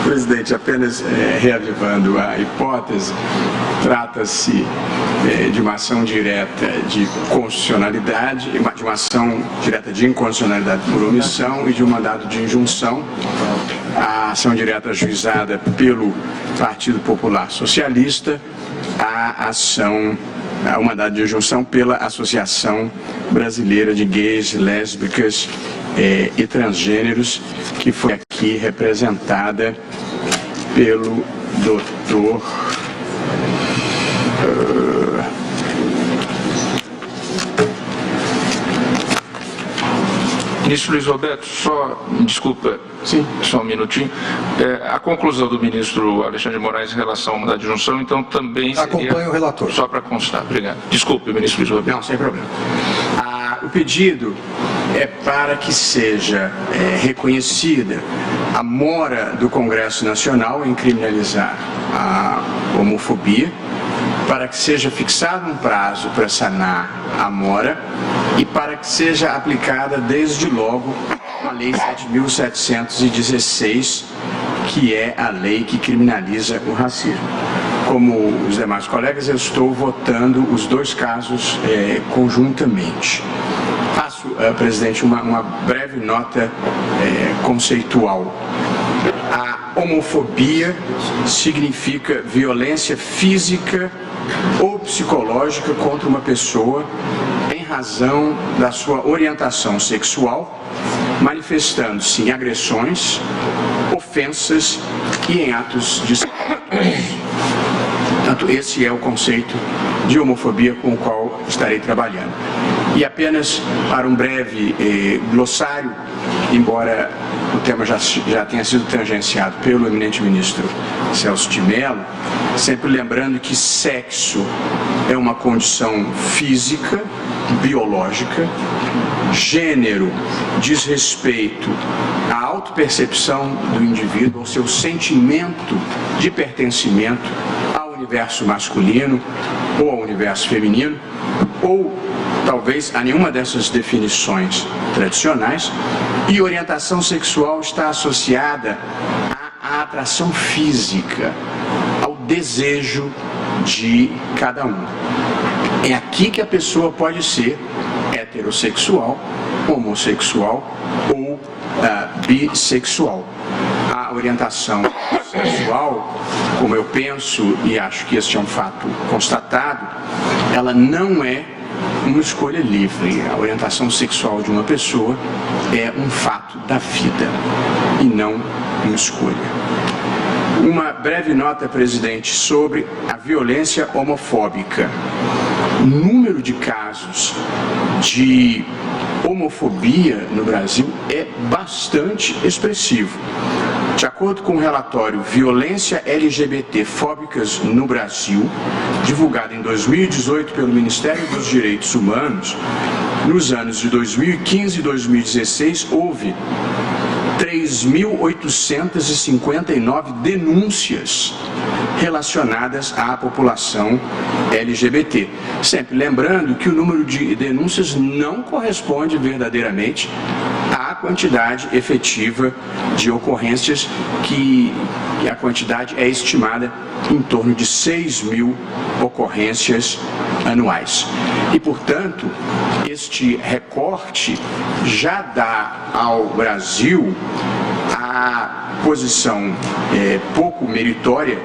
Presidente, apenas reavivando a hipótese, trata-se de uma ação direta de constitucionalidade, de uma ação direta de inconstitucionalidade por omissão e de um mandado de injunção. A ação direta ajuizada pelo Partido Popular Socialista, o mandado de injunção pela Associação Brasileira de Gays, Lésbicas e Transgêneros, que foi aqui representada pelo doutor Ministro Luiz Roberto, só, desculpa, sim, só um minutinho. A conclusão do ministro Alexandre de Moraes em relação ao mandado de injunção, então também seria... Acompanha o relator. Só para constar, obrigado. Desculpe, ministro Luiz Roberto. Não, sem problema. O pedido é para que seja reconhecida a mora do Congresso Nacional em criminalizar a homofobia, para que seja fixado um prazo para sanar a mora e para que seja aplicada desde logo a Lei 7.716, que é a lei que criminaliza o racismo. Como os demais colegas, eu estou votando os dois casos conjuntamente. Faço, presidente, uma breve nota conceitual. A homofobia significa violência física ou psicológica contra uma pessoa em razão da sua orientação sexual, manifestando-se em agressões, ofensas e em atos discriminatórios. Portanto, esse é o conceito de homofobia com o qual estarei trabalhando. E apenas para um breve glossário, embora o tema já tenha sido tangenciado pelo eminente ministro Celso de Mello, sempre lembrando que sexo é uma condição física, biológica, gênero diz respeito à autopercepção do indivíduo, ao seu sentimento de pertencimento ao universo masculino ou ao universo feminino, ou talvez a nenhuma dessas definições tradicionais, e orientação sexual está associada à atração física, ao desejo de cada um. É aqui que a pessoa pode ser heterossexual, homossexual ou bissexual. A orientação sexual, como eu penso e acho que este é um fato constatado, ela não é uma escolha livre. A orientação sexual de uma pessoa é um fato da vida e não uma escolha. Uma breve nota, presidente, sobre a violência homofóbica. O número de casos de homofobia no Brasil é bastante expressivo. De acordo com o relatório Violência LGBT Fóbicas no Brasil, divulgado em 2018 pelo Ministério dos Direitos Humanos, nos anos de 2015 e 2016 houve 3.859 denúncias relacionadas à população LGBT. Sempre lembrando que o número de denúncias não corresponde verdadeiramente à quantidade efetiva de ocorrências, que a quantidade é estimada em torno de 6.000 ocorrências anuais. E, portanto, este recorte já dá ao Brasil a posição pouco meritória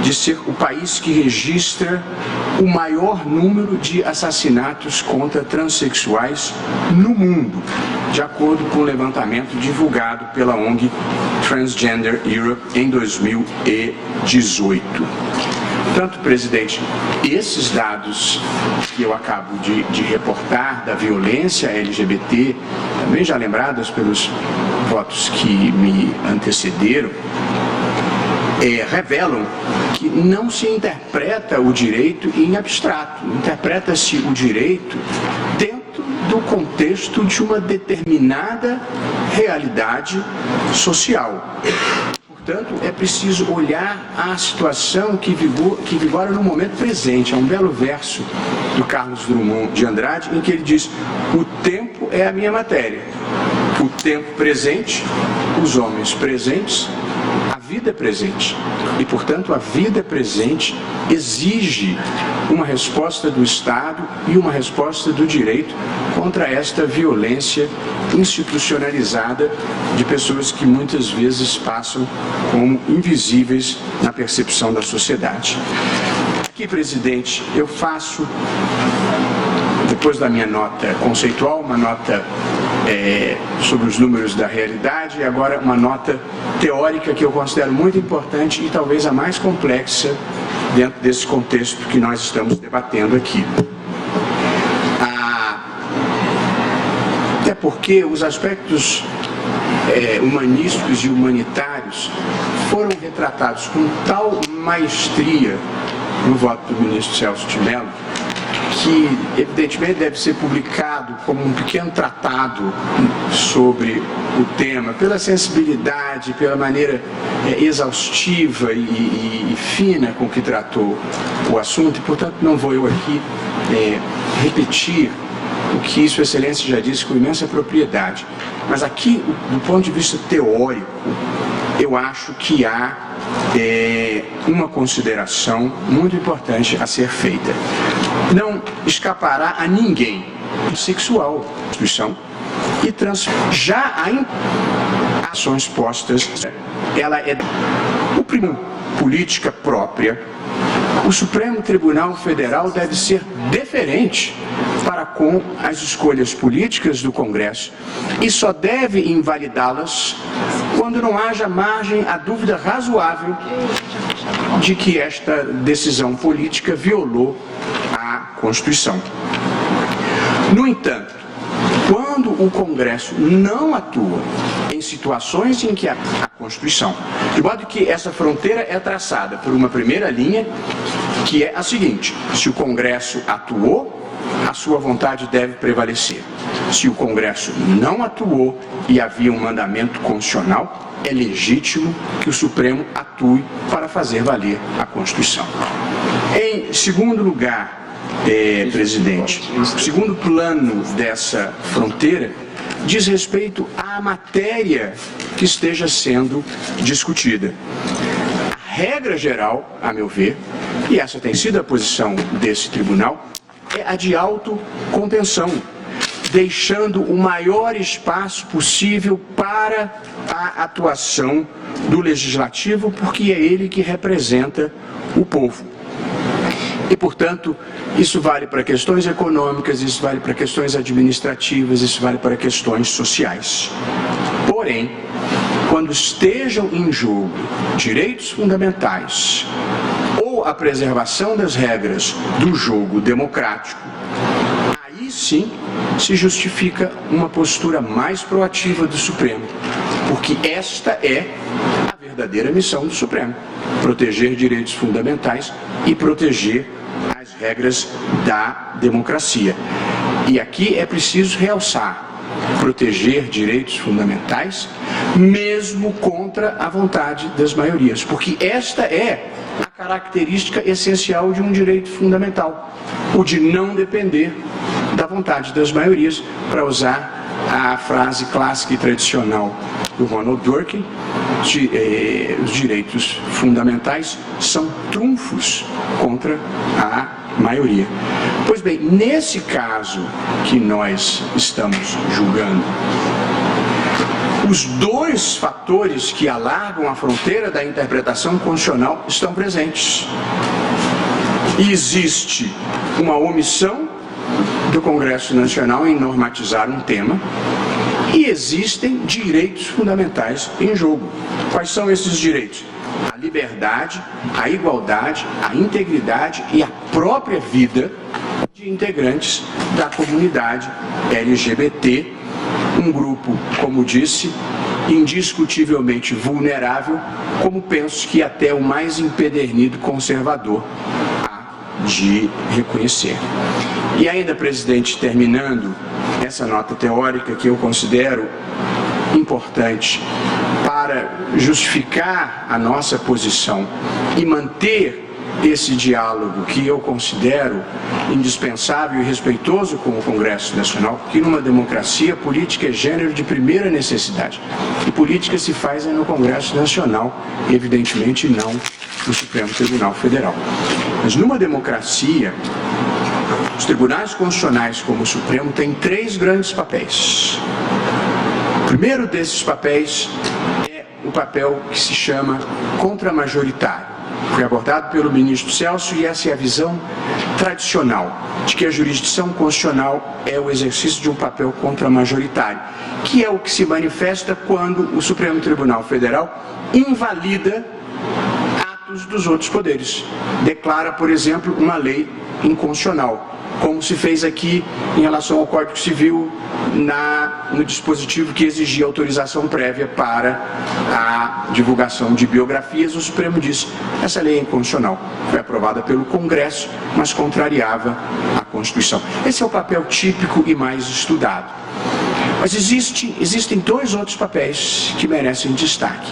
de ser o país que registra o maior número de assassinatos contra transexuais no mundo, de acordo com o levantamento divulgado pela ONG Transgender Europe em 2018. Portanto, presidente, esses dados que eu acabo de reportar da violência LGBT, também já lembradas pelos votos que me antecederam, revelam que não se interpreta o direito em abstrato, interpreta-se o direito dentro do contexto de uma determinada realidade social. Portanto, é preciso olhar a situação que vigora no momento presente. Há um belo verso do Carlos Drummond de Andrade em que ele diz: o tempo é a minha matéria. o tempo presente, os homens presentes, a vida presente. E, portanto, a vida presente exige uma resposta do Estado e uma resposta do direito contra esta violência institucionalizada de pessoas que muitas vezes passam como invisíveis na percepção da sociedade. Aqui, presidente, eu faço, depois da minha nota conceitual, uma nota sobre os números da realidade e agora uma nota teórica que eu considero muito importante e talvez a mais complexa dentro desse contexto que nós estamos debatendo aqui. Até porque os aspectos humanísticos e humanitários foram retratados com tal maestria no voto do ministro Celso de Mello, que evidentemente deve ser publicado como um pequeno tratado sobre o tema, pela sensibilidade, pela maneira exaustiva e fina com que tratou o assunto, e portanto não vou eu aqui repetir o que Sua Excelência já disse com imensa propriedade. Mas aqui, do ponto de vista teórico, eu acho que há uma consideração muito importante a ser feita. Não escapará a ninguém sexual, Constituição e já há ações postas. Ela é o primeiro política própria. O Supremo Tribunal Federal deve ser deferente para com as escolhas políticas do Congresso e só deve invalidá-las quando não haja margem a dúvida razoável de que esta decisão política violou a Constituição. No entanto, quando o Congresso não atua em situações em que há a Constituição, de modo que essa fronteira é traçada por uma primeira linha, que é a seguinte: se o Congresso atuou, a sua vontade deve prevalecer. Se o Congresso não atuou e havia um mandamento constitucional, é legítimo que o Supremo atue para fazer valer a Constituição. Em segundo lugar, presidente, o segundo plano dessa fronteira diz respeito à matéria que esteja sendo discutida. A regra geral, a meu ver, e essa tem sido a posição desse tribunal, é a de autocontenção, deixando o maior espaço possível para a atuação do Legislativo, porque é ele que representa o povo. E, portanto, isso vale para questões econômicas, isso vale para questões administrativas, isso vale para questões sociais. Porém, quando estejam em jogo direitos fundamentais ou a preservação das regras do jogo democrático, aí sim se justifica uma postura mais proativa do Supremo, porque esta é a verdadeira missão do Supremo: proteger direitos fundamentais e proteger as regras da democracia. E aqui é preciso realçar: proteger direitos fundamentais, mesmo contra a vontade das maiorias, porque esta é a característica essencial de um direito fundamental, o de não depender da vontade das maiorias, para usar a frase clássica e tradicional do Ronald Dworkin: os direitos fundamentais são trunfos contra a maioria. Pois bem, nesse caso que nós estamos julgando, os dois fatores que alargam a fronteira da interpretação constitucional estão presentes. E existe uma omissão do Congresso Nacional em normatizar um tema, e existem direitos fundamentais em jogo. Quais são esses direitos? A liberdade, a igualdade, a integridade e a própria vida de integrantes da comunidade LGBT, um grupo, como disse, indiscutivelmente vulnerável, como penso que até o mais empedernido conservador há de reconhecer. E ainda, presidente, terminando essa nota teórica que eu considero importante para justificar a nossa posição e manter esse diálogo que eu considero indispensável e respeitoso com o Congresso Nacional, porque numa democracia, política é gênero de primeira necessidade. E política se faz no Congresso Nacional, evidentemente não no Supremo Tribunal Federal. Mas numa democracia, os tribunais constitucionais, como o Supremo, têm 3 grandes papéis. O primeiro desses papéis é o papel que se chama contramajoritário. Foi abordado pelo ministro Celso e essa é a visão tradicional de que a jurisdição constitucional é o exercício de um papel contramajoritário, que é o que se manifesta quando o Supremo Tribunal Federal invalida atos dos outros poderes. Declara, por exemplo, uma lei inconstitucional, como se fez aqui em relação ao Código Civil no dispositivo que exigia autorização prévia para a divulgação de biografias. O Supremo disse: essa lei é inconstitucional, foi aprovada pelo Congresso, mas contrariava a Constituição. Esse é o papel típico e mais estudado. Mas existem 2 outros papéis que merecem destaque.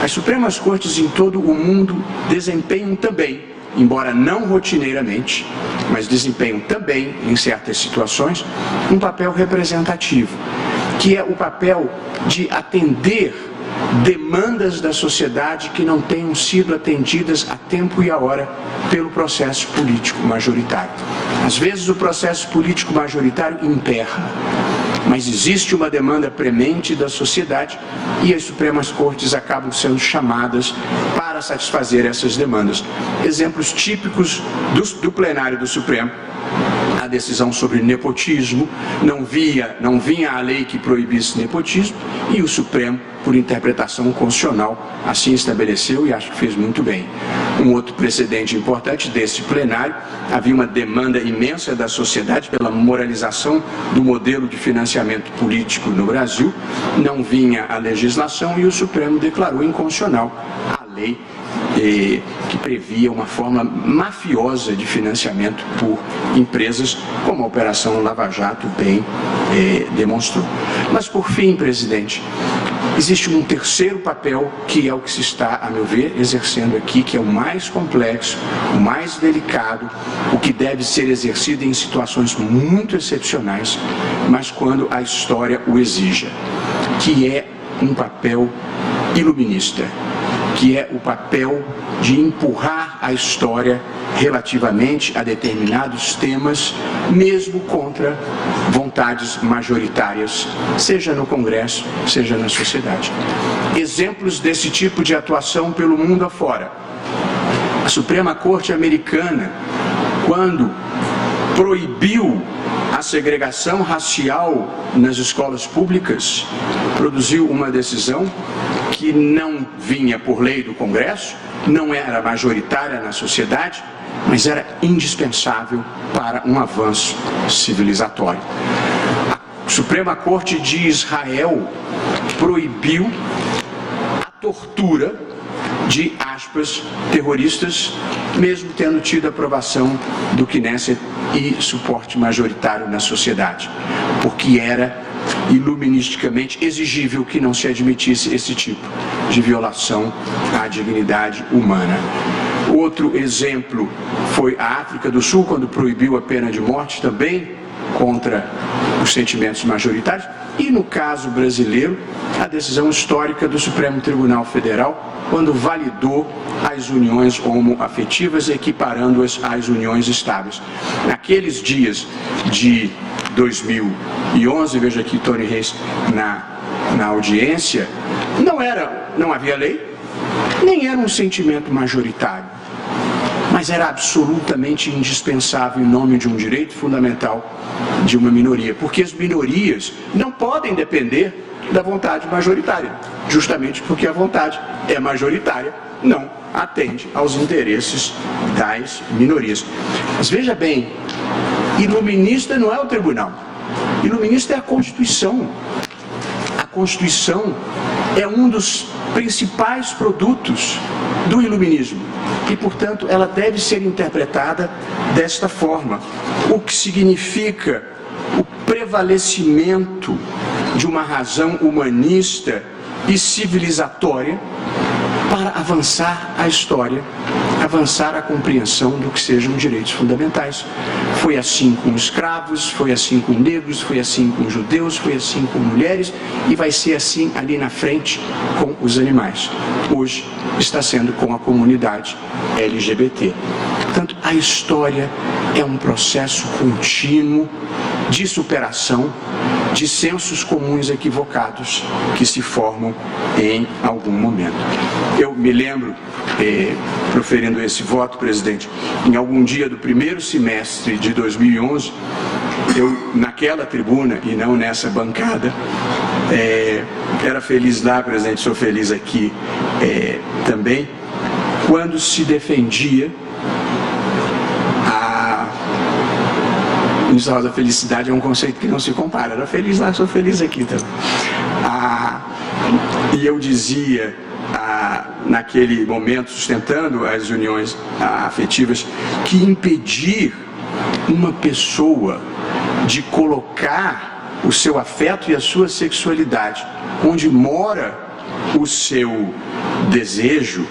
As Supremas Cortes em todo o mundo desempenham também, embora não rotineiramente, mas desempenham também, em certas situações, um papel representativo, que é o papel de atender demandas da sociedade que não tenham sido atendidas a tempo e a hora pelo processo político majoritário. Às vezes o processo político majoritário emperra, mas existe uma demanda premente da sociedade e as Supremas Cortes acabam sendo chamadas para satisfazer essas demandas. Exemplos típicos do plenário do Supremo: a decisão sobre nepotismo, não vinha a lei que proibisse nepotismo e o Supremo, por interpretação constitucional, assim estabeleceu e acho que fez muito bem. Um outro precedente importante desse plenário: havia uma demanda imensa da sociedade pela moralização do modelo de financiamento político no Brasil, não vinha a legislação e o Supremo declarou inconstitucional a lei que previa uma forma mafiosa de financiamento por empresas, como a Operação Lava Jato bem demonstrou. Mas, por fim, presidente, existe um terceiro papel que é o que se está, a meu ver, exercendo aqui, que é o mais complexo, o mais delicado, o que deve ser exercido em situações muito excepcionais, mas quando a história o exija, que é um papel iluminista, que é o papel de empurrar a história relativamente a determinados temas, mesmo contra vontades majoritárias, seja no Congresso, seja na sociedade. Exemplos desse tipo de atuação pelo mundo afora: a Suprema Corte Americana, quando proibiu a segregação racial nas escolas públicas, produziu uma decisão que não vinha por lei do Congresso, não era majoritária na sociedade, mas era indispensável para um avanço civilizatório. A Suprema Corte de Israel proibiu a tortura de, aspas, terroristas, mesmo tendo tido aprovação do Knesset e suporte majoritário na sociedade, porque era iluministicamente exigível que não se admitisse esse tipo de violação à dignidade humana. Outro exemplo foi a África do Sul, quando proibiu a pena de morte, também contra os sentimentos majoritários. E no caso brasileiro, a decisão histórica do Supremo Tribunal Federal, quando validou as uniões homoafetivas, equiparando-as às uniões estáveis. Naqueles dias de 2011, veja aqui Tony Reis na audiência, não havia lei, nem era um sentimento majoritário, mas era absolutamente indispensável em nome de um direito fundamental de uma minoria, porque as minorias não podem depender da vontade majoritária, justamente porque a vontade é majoritária, não atende aos interesses das minorias. Mas veja bem, iluminista não é o tribunal, iluminista é a Constituição. A Constituição é um dos principais produtos do iluminismo e, portanto, ela deve ser interpretada desta forma, o que significa o prevalecimento de uma razão humanista e civilizatória para avançar a história, avançar a compreensão do que sejam direitos fundamentais. Foi assim com escravos, foi assim com negros, foi assim com judeus, foi assim com mulheres e vai ser assim ali na frente com os animais. Hoje está sendo com a comunidade LGBT. Portanto, a história é um processo contínuo de superação de sensos comuns equivocados que se formam em algum momento. Eu me lembro, proferindo esse voto, presidente, em algum dia do primeiro semestre de 2011, eu, naquela tribuna e não nessa bancada, era feliz lá, presidente, sou feliz aqui também, quando se defendia a felicidade é um conceito que não se compara. Era feliz lá, sou feliz aqui também. E eu dizia, naquele momento, sustentando as uniões afetivas, que impedir uma pessoa de colocar o seu afeto e a sua sexualidade onde mora o seu desejo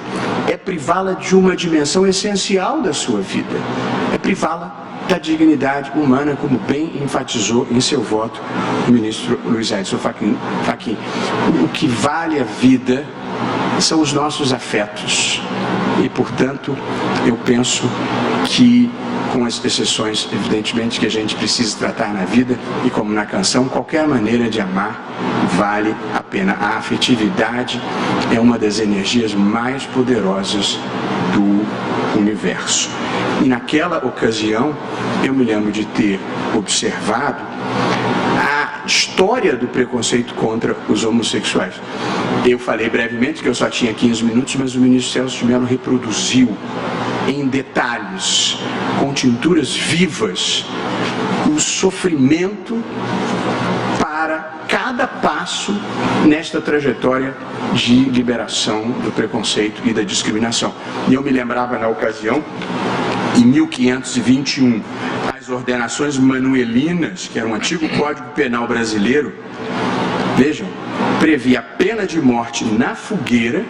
é privá-la de uma dimensão essencial da sua vida, é privá-la da dignidade humana, como bem enfatizou em seu voto o ministro Luiz Edson Fachin. O que vale a vida são os nossos afetos e, portanto, eu penso que, com as exceções, evidentemente, que a gente precisa tratar na vida, e como na canção, qualquer maneira de amar vale a pena. A afetividade é uma das energias mais poderosas do universo. E naquela ocasião, eu me lembro de ter observado a história do preconceito contra os homossexuais. Eu falei brevemente que eu só tinha 15 minutos, mas o ministro Celso de Mello reproduziu em detalhes, com tinturas vivas, o sofrimento para cada passo nesta trajetória de liberação do preconceito e da discriminação. E eu me lembrava na ocasião, em 1521, as ordenações manuelinas, que era um antigo Código Penal brasileiro, vejam, previa a pena de morte na fogueira,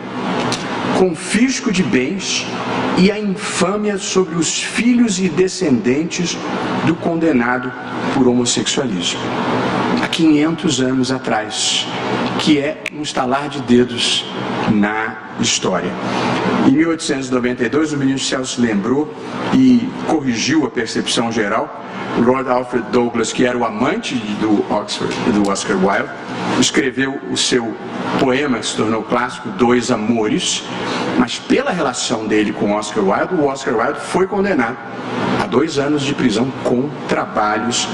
confisco de bens e a infâmia sobre os filhos e descendentes do condenado por homossexualismo. Há 500 anos atrás, que é um estalar de dedos na história. Em 1892, o ministro Celso lembrou e corrigiu a percepção geral. O Lord Alfred Douglas, que era o amante do Oscar Wilde, escreveu o seu poema, que se tornou clássico, Dois Amores, mas pela relação dele com Oscar Wilde, o Oscar Wilde foi condenado a 2 anos de prisão com trabalhos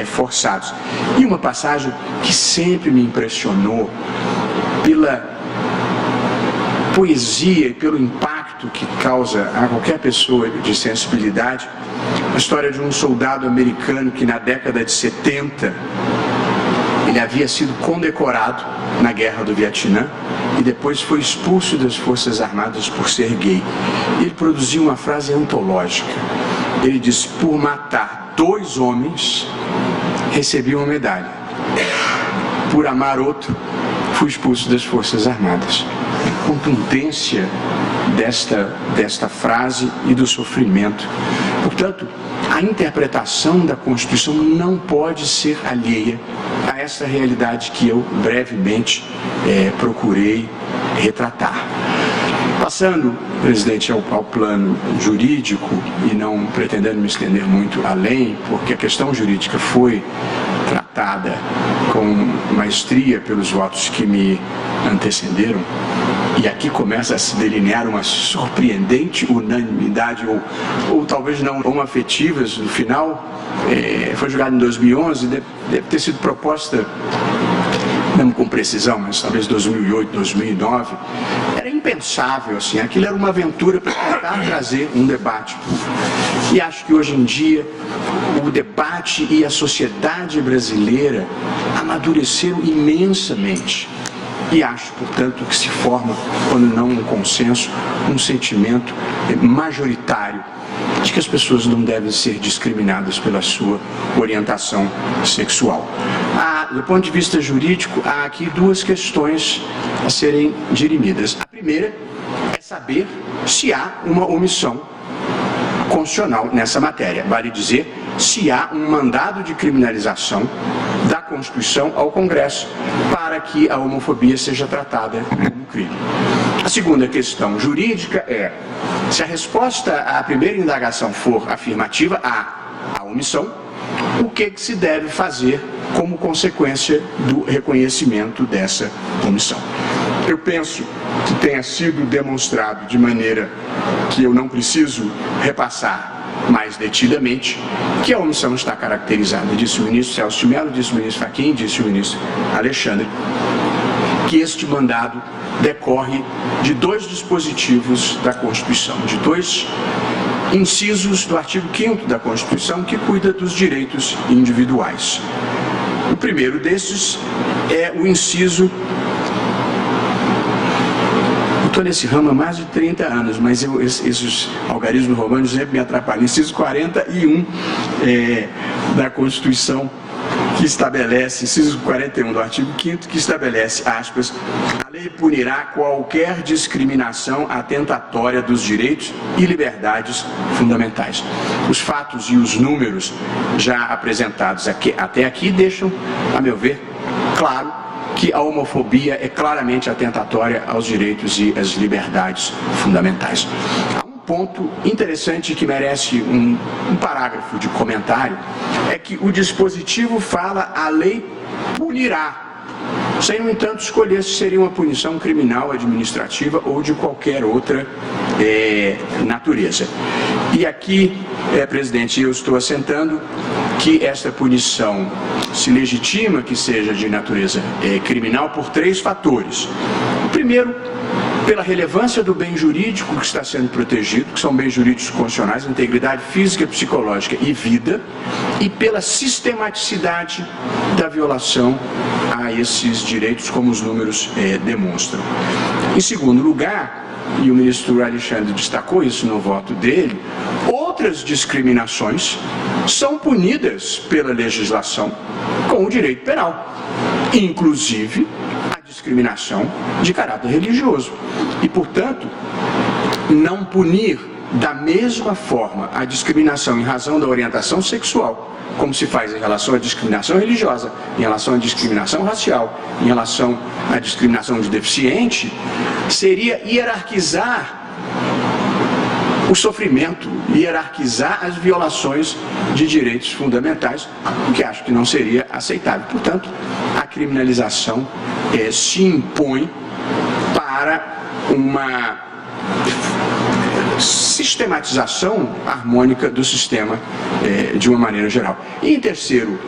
forçados. E uma passagem que sempre me impressionou pela poesia e pelo impacto que causa a qualquer pessoa de sensibilidade, a história de um soldado americano que na década de 70 ele havia sido condecorado na Guerra do Vietnã e depois foi expulso das Forças Armadas por ser gay. Ele produziu uma frase antológica. Ele disse: por matar 2 homens, recebi uma medalha. Por amar outro, fui expulso das Forças Armadas. A contundência desta frase e do sofrimento. Portanto, a interpretação da Constituição não pode ser alheia a essa realidade que eu brevemente procurei retratar. Passando, presidente, ao plano jurídico e não pretendendo me estender muito além, porque a questão jurídica foi tratada com maestria pelos votos que me antecederam, e aqui começa a se delinear uma surpreendente unanimidade, ou talvez não homoafetivas, no final. Foi julgado em 2011, deve ter sido proposta, não com precisão, mas talvez 2008, 2009, era impensável, assim, aquilo era uma aventura para tentar trazer um debate público. E acho que hoje em dia o debate e a sociedade brasileira amadureceram imensamente. E acho, portanto, que se forma, quando não um consenso, um sentimento majoritário de que as pessoas não devem ser discriminadas pela sua orientação sexual. Do ponto de vista jurídico, há aqui 2 questões a serem dirimidas. A primeira saber se há uma omissão constitucional nessa matéria. Vale dizer, se há um mandado de criminalização da Constituição ao Congresso para que a homofobia seja tratada como crime. A segunda questão jurídica é, se a resposta à primeira indagação for afirmativa, há omissão, o que se deve fazer como consequência do reconhecimento dessa omissão? Eu penso que tenha sido demonstrado de maneira que eu não preciso repassar mais detidamente, que a omissão está caracterizada, disse o ministro Celso de Mello, disse o ministro Fachin, disse o ministro Alexandre, que este mandado decorre de dois dispositivos da Constituição, de dois incisos do artigo 5º da Constituição, que cuida dos direitos individuais. O primeiro desses é o inciso... Estou nesse ramo há mais de 30 anos, mas esses algarismos romanos sempre me atrapalham. Inciso 41 da Constituição, que estabelece, inciso 41 do artigo 5º, que estabelece, aspas, a lei punirá qualquer discriminação atentatória dos direitos e liberdades fundamentais. Os fatos e os números já apresentados até aqui deixam, a meu ver, claro que a homofobia é claramente atentatória aos direitos e às liberdades fundamentais. Há um ponto interessante que merece um parágrafo de comentário, é que o dispositivo fala a lei punirá, sem, no entanto, escolher se seria uma punição criminal, administrativa ou de qualquer outra natureza. E aqui, presidente, eu estou assentando que esta punição se legitima que seja de natureza criminal por três fatores. O primeiro, pela relevância do bem jurídico que está sendo protegido, que são bens jurídicos constitucionais, integridade física, psicológica e vida, e pela sistematicidade da violação a esses direitos, como os números demonstram. Em segundo lugar, e o ministro Alexandre destacou isso no voto dele, outras discriminações são punidas pela legislação com o direito penal, inclusive a discriminação de caráter religioso. E, portanto, não punir da mesma forma a discriminação em razão da orientação sexual, como se faz em relação à discriminação religiosa, em relação à discriminação racial, em relação à discriminação de deficiente, seria hierarquizar o sofrimento, hierarquizar as violações de direitos fundamentais, o que acho que não seria aceitável. Portanto, a criminalização se impõe para uma sistematização harmônica do sistema de uma maneira geral. E, em terceiro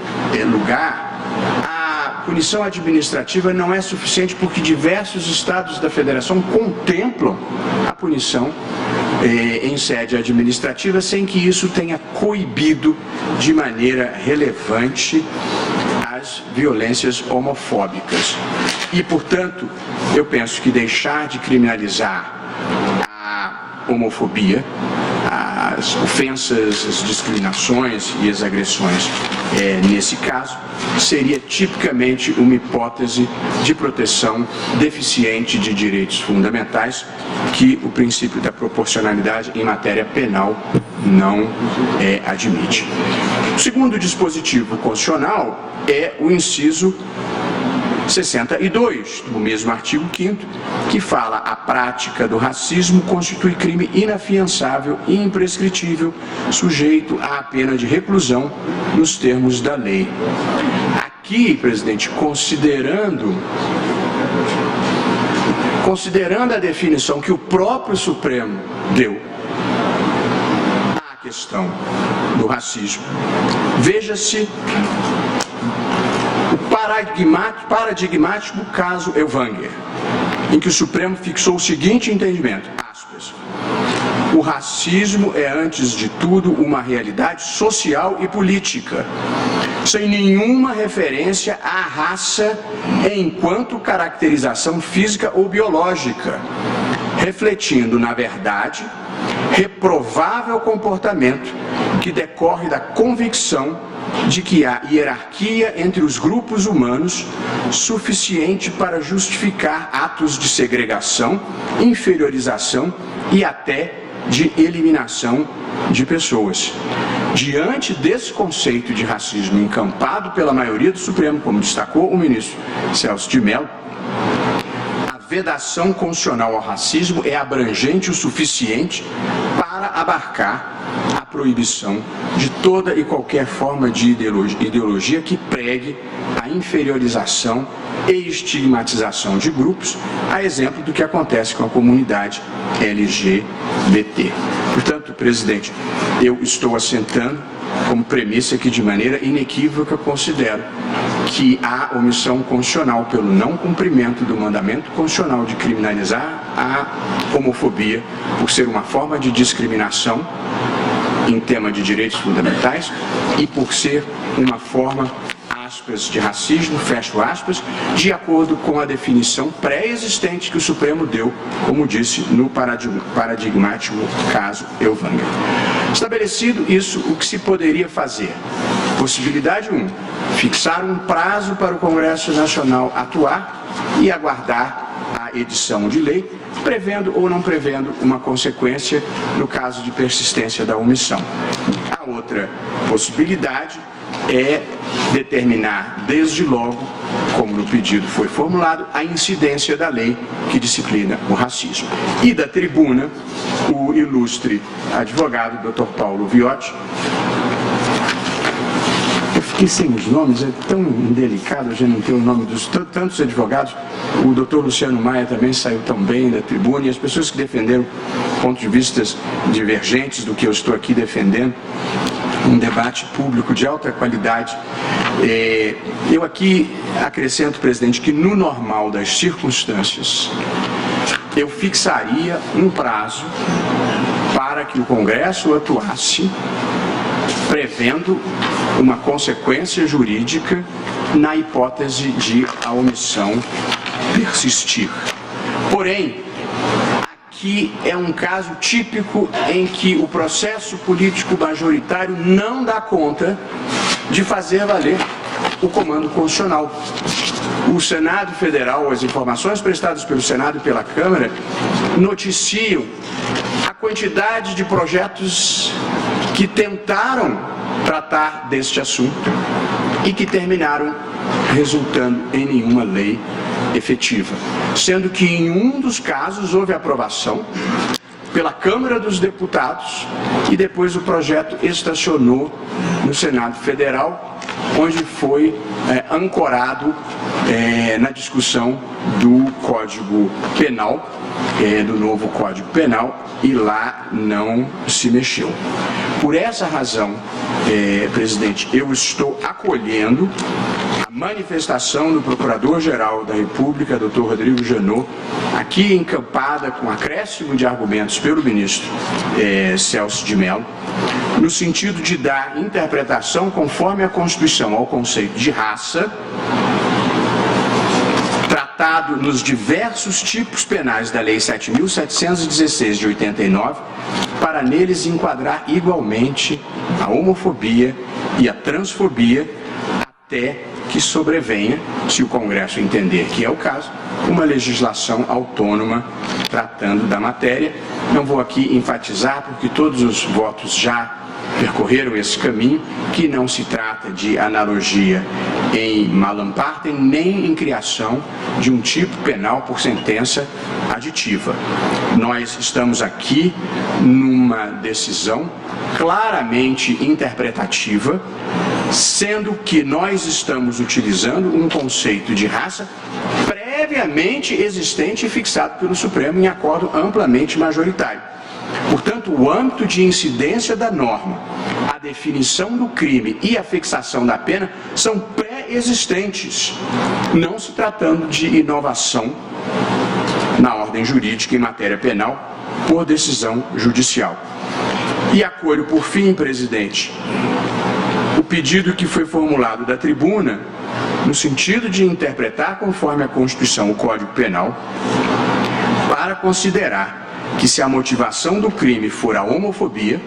lugar, a punição administrativa não é suficiente porque diversos estados da federação contemplam a punição em sede administrativa sem que isso tenha coibido de maneira relevante as violências homofóbicas. E, portanto, eu penso que deixar de criminalizar a homofobia, as ofensas, as discriminações e as agressões, nesse caso, seria tipicamente uma hipótese de proteção deficiente de direitos fundamentais que o princípio da proporcionalidade em matéria penal não admite. O segundo dispositivo constitucional é o inciso 62 do mesmo artigo 5º, que fala a prática do racismo constitui crime inafiançável e imprescritível, sujeito à pena de reclusão nos termos da lei. Aqui, presidente, considerando a definição que o próprio Supremo deu à questão do racismo, veja-se o paradigmático caso Elvanger, em que o Supremo fixou o seguinte entendimento, aspas, o racismo é, antes de tudo, uma realidade social e política, sem nenhuma referência à raça enquanto caracterização física ou biológica, refletindo, na verdade, reprovável comportamento que decorre da convicção de que há hierarquia entre os grupos humanos suficiente para justificar atos de segregação, inferiorização e até de eliminação de pessoas. Diante desse conceito de racismo encampado pela maioria do Supremo, como destacou o ministro Celso de Mello, a vedação constitucional ao racismo é abrangente o suficiente para abarcar a proibição de toda e qualquer forma de ideologia que pregue a inferiorização e estigmatização de grupos, a exemplo do que acontece com a comunidade LGBT. Portanto, presidente, eu estou assentando como premissa que de maneira inequívoca considero que há omissão constitucional pelo não cumprimento do mandamento constitucional de criminalizar a homofobia por ser uma forma de discriminação em tema de direitos fundamentais e por ser uma forma, aspas, de racismo, fecho aspas, de acordo com a definição pré-existente que o Supremo deu, como disse, no paradigmático caso Elvanger. Estabelecido isso, o que se poderia fazer? Possibilidade 1, fixar um prazo para o Congresso Nacional atuar e aguardar a edição de lei, prevendo ou não prevendo uma consequência no caso de persistência da omissão. A outra possibilidade é determinar desde logo, como no pedido foi formulado, a incidência da lei que disciplina o racismo. E da tribuna, o ilustre advogado Dr. Paulo Viotti. Eu fiquei sem os nomes, é tão delicado a gente não ter o nome dos tantos advogados. O Dr. Luciano Maia também saiu tão bem da tribuna, e as pessoas que defenderam pontos de vista divergentes do que eu estou aqui defendendo, um debate público de alta qualidade. Eu aqui acrescento, presidente, que no normal das circunstâncias, eu fixaria um prazo para que o Congresso atuasse, prevendo uma consequência jurídica na hipótese de a omissão persistir. Porém, que é um caso típico em que o processo político majoritário não dá conta de fazer valer o comando constitucional. O Senado Federal, as informações prestadas pelo Senado e pela Câmara, noticiam a quantidade de projetos que tentaram tratar deste assunto e que terminaram resultando em nenhuma lei efetiva, sendo que em um dos casos houve aprovação pela Câmara dos Deputados e depois o projeto estacionou no Senado Federal, onde foi ancorado na discussão do Código Penal, do novo Código Penal, e lá não se mexeu. Por essa razão, presidente, eu estou acolhendo a manifestação do Procurador-Geral da República, Dr. Rodrigo Janot, aqui encampada com acréscimo de argumentos pelo ministro Celso de Mello, no sentido de dar interpretação conforme a Constituição ao conceito de raça, tratado nos diversos tipos penais da Lei 7.716 de 89, para neles enquadrar igualmente a homofobia e a transfobia, até que sobrevenha, se o Congresso entender que é o caso, uma legislação autônoma tratando da matéria. Não vou aqui enfatizar, porque todos os votos já percorreram esse caminho, que não se trata de analogia em malam partem, nem em criação de um tipo penal por sentença aditiva. Nós estamos aqui numa decisão claramente interpretativa, sendo que nós estamos utilizando um conceito de raça previamente existente e fixado pelo Supremo em acordo amplamente majoritário. Portanto, o âmbito de incidência da norma, a definição do crime e a fixação da pena são pré-existentes, não se tratando de inovação na ordem jurídica em matéria penal por decisão judicial. E acolho, por fim, presidente, o pedido que foi formulado da tribuna, no sentido de interpretar conforme a Constituição o Código Penal, para considerar que se a motivação do crime for a homofobia,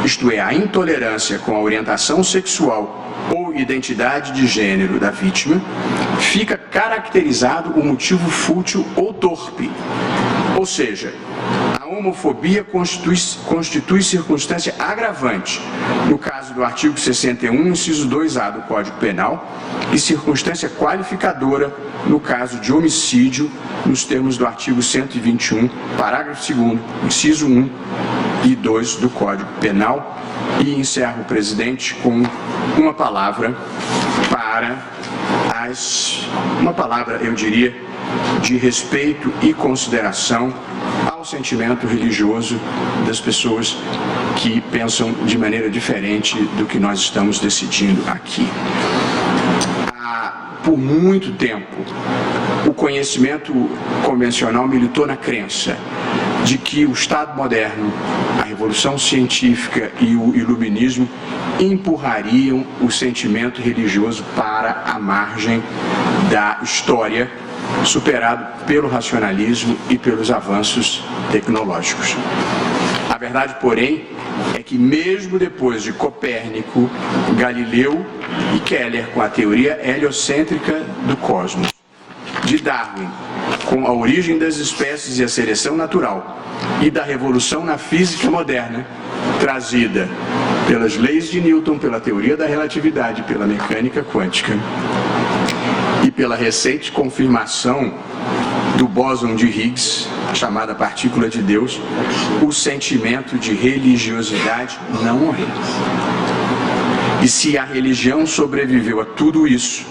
isto é, a intolerância com a orientação sexual ou identidade de gênero da vítima, fica caracterizado o motivo fútil ou torpe. Ou seja, a homofobia constitui circunstância agravante, no caso do artigo 61, inciso 2A do Código Penal, e circunstância qualificadora no caso de homicídio, nos termos do artigo 121, parágrafo 2º, inciso 1 e 2 do Código Penal. E encerro, presidente, com uma palavra uma palavra, eu diria, de respeito e consideração ao sentimento religioso das pessoas que pensam de maneira diferente do que nós estamos decidindo aqui. Por muito tempo, o conhecimento convencional militou na crença de que o Estado moderno, a Revolução Científica e o Iluminismo empurrariam o sentimento religioso para a margem da história, superado pelo racionalismo e pelos avanços tecnológicos. A verdade, porém, é que mesmo depois de Copérnico, Galileu e Keller com a teoria heliocêntrica do cosmos, de Darwin com a origem das espécies e a seleção natural, e da revolução na física moderna, trazida pelas leis de Newton, pela teoria da relatividade, pela mecânica quântica, e pela recente confirmação do bóson de Higgs, chamada partícula de Deus, o sentimento de religiosidade não morreu. E se a religião sobreviveu a tudo isso,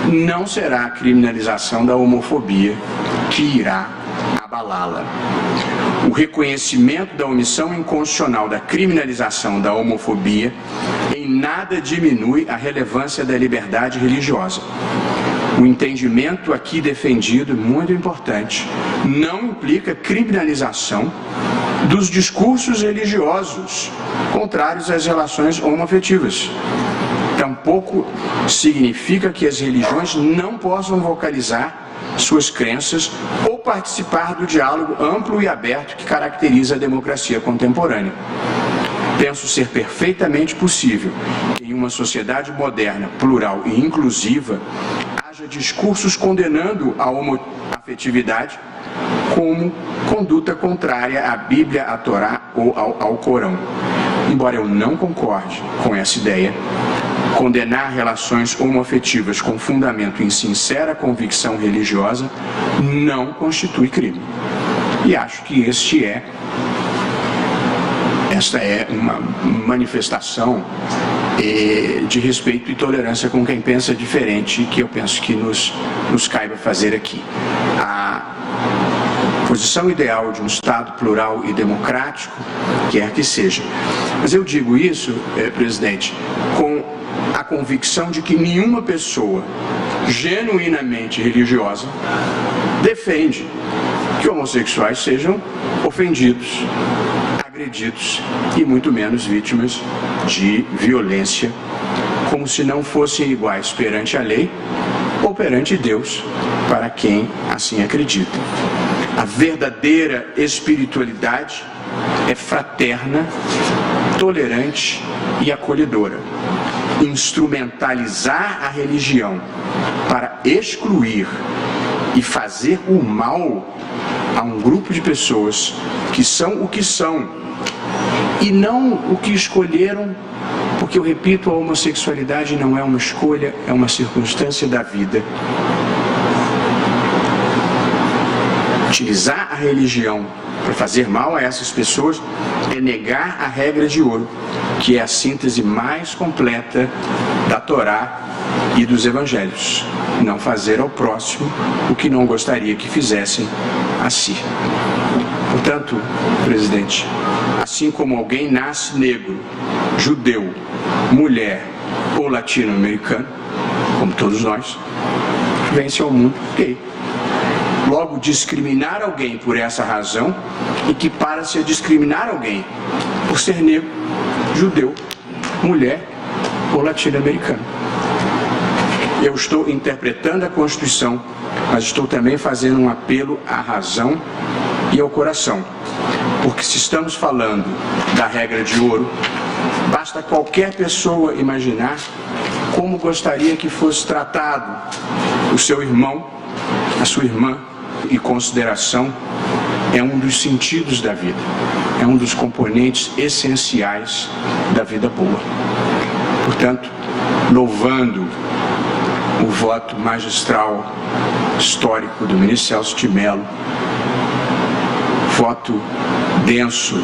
não será a criminalização da homofobia que irá abalá-la. O reconhecimento da omissão inconstitucional da criminalização da homofobia em nada diminui a relevância da liberdade religiosa. O entendimento aqui defendido, muito importante, não implica criminalização dos discursos religiosos contrários às relações homoafetivas. Tampouco significa que as religiões não possam vocalizar suas crenças ou participar do diálogo amplo e aberto que caracteriza a democracia contemporânea. Penso ser perfeitamente possível que em uma sociedade moderna, plural e inclusiva, haja discursos condenando a homoafetividade como conduta contrária à Bíblia, à Torá ou ao Corão. Embora eu não concorde com essa ideia, condenar relações homoafetivas com fundamento em sincera convicção religiosa não constitui crime. E acho que esta é uma manifestação de respeito e tolerância com quem pensa diferente, que eu penso que nos caiba fazer aqui. A posição ideal de um Estado plural e democrático, quer que seja. Mas eu digo isso, presidente, com a convicção de que nenhuma pessoa genuinamente religiosa defende que homossexuais sejam ofendidos, agredidos e muito menos vítimas de violência, como se não fossem iguais perante a lei ou perante Deus, para quem assim acredita. A verdadeira espiritualidade é fraterna, tolerante e acolhedora. Instrumentalizar a religião para excluir e fazer o mal a um grupo de pessoas que são o que são e não o que escolheram, porque eu repito, a homossexualidade não é uma escolha, é uma circunstância da vida. Utilizar a religião para fazer mal a essas pessoas é negar a regra de ouro, que é a síntese mais completa da Torá e dos Evangelhos. Não fazer ao próximo o que não gostaria que fizessem a si. Portanto, presidente, assim como alguém nasce negro, judeu, mulher ou latino-americano, como todos nós, vem-se ao mundo gay. Logo, discriminar alguém por essa razão equipara-se a discriminar alguém por ser negro, judeu, mulher ou latino-americano. Eu estou interpretando a Constituição, mas estou também fazendo um apelo à razão e ao coração. Porque se estamos falando da regra de ouro, basta qualquer pessoa imaginar como gostaria que fosse tratado o seu irmão, a sua irmã. E consideração é um dos sentidos da vida, é um dos componentes essenciais da vida boa. Portanto, louvando o voto magistral histórico do ministro Celso de Mello, voto denso,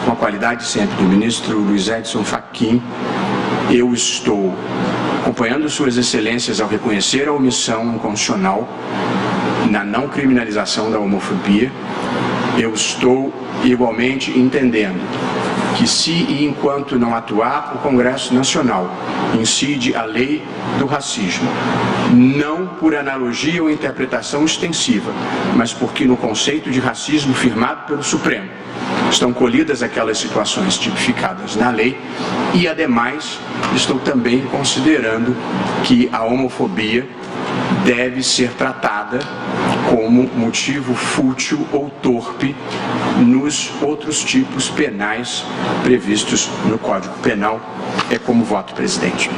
com a qualidade sempre do ministro Luiz Edson Fachin, eu estou acompanhando suas excelências ao reconhecer a omissão constitucional na não criminalização da homofobia. Eu estou igualmente entendendo que se e enquanto não atuar, o Congresso Nacional incide a lei do racismo, não por analogia ou interpretação extensiva, mas porque no conceito de racismo firmado pelo Supremo estão colhidas aquelas situações tipificadas na lei e, ademais, estou também considerando que a homofobia deve ser tratada como motivo fútil ou torpe nos outros tipos penais previstos no Código Penal, como voto, presidente.